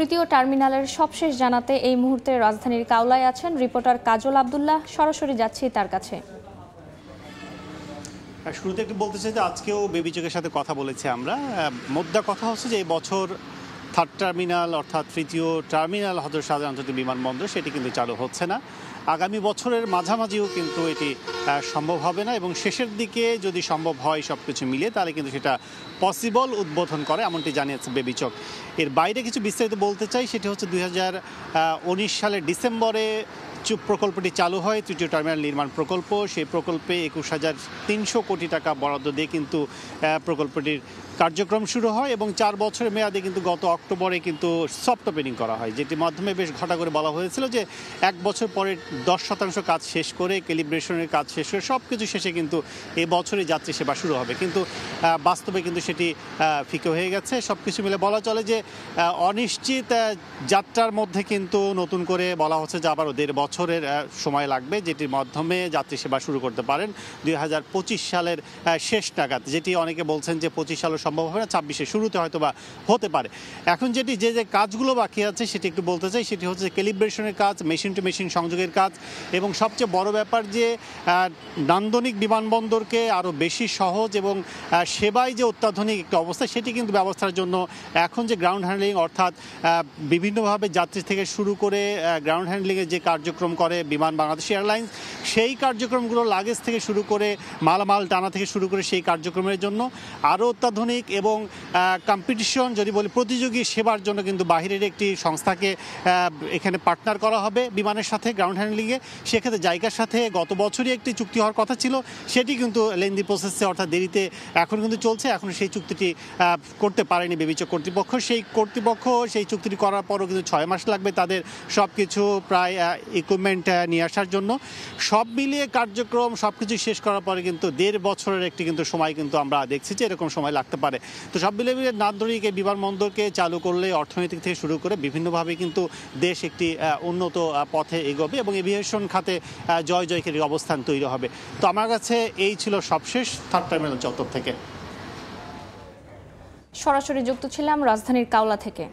তৃতীয় টার্মিনালের সবশেষ জানাতে এই মুহূর্তে রাজধানীর কাওলায় আছেন রিপোর্টার কাজল আব্দুল্লাহ। সরাসরি যাচ্ছি তার কাছে। শুরুতে একটু বলতে চাই যে আজকেও বেবি চোখের সাথে কথা বলেছি আমরা। মোদ্দা কথা হচ্ছে যে এই বছর থার্ড টার্মিনাল অর্থাৎ তৃতীয় টার্মিনাল হজরত শাহজালাল আন্তর্জাতিক বিমানবন্দর সেটি কিন্তু চালু হচ্ছে না। আগামী বছরের মাঝামাঝিও কিন্তু এটি সম্ভব হবে না, এবং শেষের দিকে যদি সম্ভব হয় সব কিছু মিলিয়ে তাহলে কিন্তু সেটা পসিবল উদ্বোধন করে এমনটি জানিয়েছে বেবি চোখ। এর বাইরে কিছু বিস্তারিত বলতে চাই, সেটি হচ্ছে 2019 সালের ডিসেম্বরে প্রকল্পটি চালু হয়, তৃতীয় টার্মিনাল নির্মাণ প্রকল্প। সেই প্রকল্পে 21,300 কোটি টাকা বরাদ্দ দিয়ে কিন্তু প্রকল্পটির কার্যক্রম শুরু হয়, এবং 4 বছরের মেয়াদে কিন্তু গত অক্টোবরে কিন্তু সফট ওপেনিং করা হয়, যেটির মাধ্যমে বেশ ঘটা করে বলা হয়েছিল যে 1 বছর পরে 10% কাজ শেষ করে, ক্যালিব্রেশনের কাজ শেষ করে সব কিছু শেষে কিন্তু এই বছরই যাত্রী সেবা শুরু হবে। কিন্তু বাস্তবে কিন্তু সেটি ফিকে হয়ে গেছে। সব কিছু মিলে বলা চলে যে অনিশ্চিত যাত্রার মধ্যে কিন্তু নতুন করে বলা হচ্ছে যে আবারও 1.5 বছরের সময় লাগবে, যেটির মাধ্যমে যাত্রী সেবা শুরু করতে পারেন 2025 সালের শেষ নাগাদ। যেটি অনেকে বলছেন যে 25 সালে সম্ভব হবে না, 26-এর শুরুতে হয়তো বা হতে পারে। এখন যে কাজগুলো বাকি আছে সেটি একটু বলতে চাই, সেটি হচ্ছে ক্যালিব্রেশনের কাজ, মেশিন টু মেশিন সংযোগের কাজ, এবং সবচেয়ে বড় ব্যাপার যে নান্দনিক বিমানবন্দরকে আরও বেশি সহজ এবং সেবায় যে অত্যাধুনিক একটা অবস্থা সেটি কিন্তু ব্যবস্থার জন্য এখন যে গ্রাউন্ড হ্যান্ডলিং অর্থাৎ বিভিন্নভাবে যাত্রী থেকে শুরু করে গ্রাউন্ড হ্যান্ডলিংয়ের যে কার্যক্রম করে বিমান বাংলাদেশ এয়ারলাইন্স, সেই কার্যক্রমগুলো লাগেজ থেকে শুরু করে মালামাল টানা থেকে শুরু করে সেই কার্যক্রমের জন্য আরও অত্যাধুনিক এবং কম্পিটিশন যদি বলি প্রতিযোগী সেবার জন্য কিন্তু বাহিরের একটি সংস্থাকে এখানে পার্টনার করা হবে বিমানের সাথে গ্রাউন্ড হ্যান্ডলিংয়ে। সেক্ষেত্রে জায়গার সাথে গত বছরই একটি চুক্তি হওয়ার কথা ছিল, সেটি কিন্তু লেন্দি প্রসেসে অর্থাৎ দেরিতে এখন কিন্তু চলছে। এখন সেই চুক্তিটি করতে পারেনি বেবি চোখ কর্তৃপক্ষ। সেই চুক্তিটি করার পরও কিন্তু 6 মাস লাগবে তাদের সব কিছু প্রায় ইকুইপমেন্ট নিয়ে আসার জন্য। সব মিলিয়ে কার্যক্রম সব কিছু শেষ করার পরে কিন্তু 1.5 বছরের একটি কিন্তু সময় কিন্তু আমরা দেখছি যে এরকম সময় লাগতে পারে। তো সব মিলিয়ে নান্দনিক এই বিমানবন্দরকে চালু করলে অর্থনৈতিক থেকে শুরু করে বিভিন্নভাবে কিন্তু দেশ একটি উন্নত পথে এগোবে এবং এভিয়েশন খাতে জয়জয়কারী অবস্থান তৈরি হবে। তো আমার কাছে এই ছিল সবশেষ থার্ড টার্মিনাল চত্বর থেকে। সরাসরি যুক্ত ছিলাম রাজধানীর কাওলা থেকে।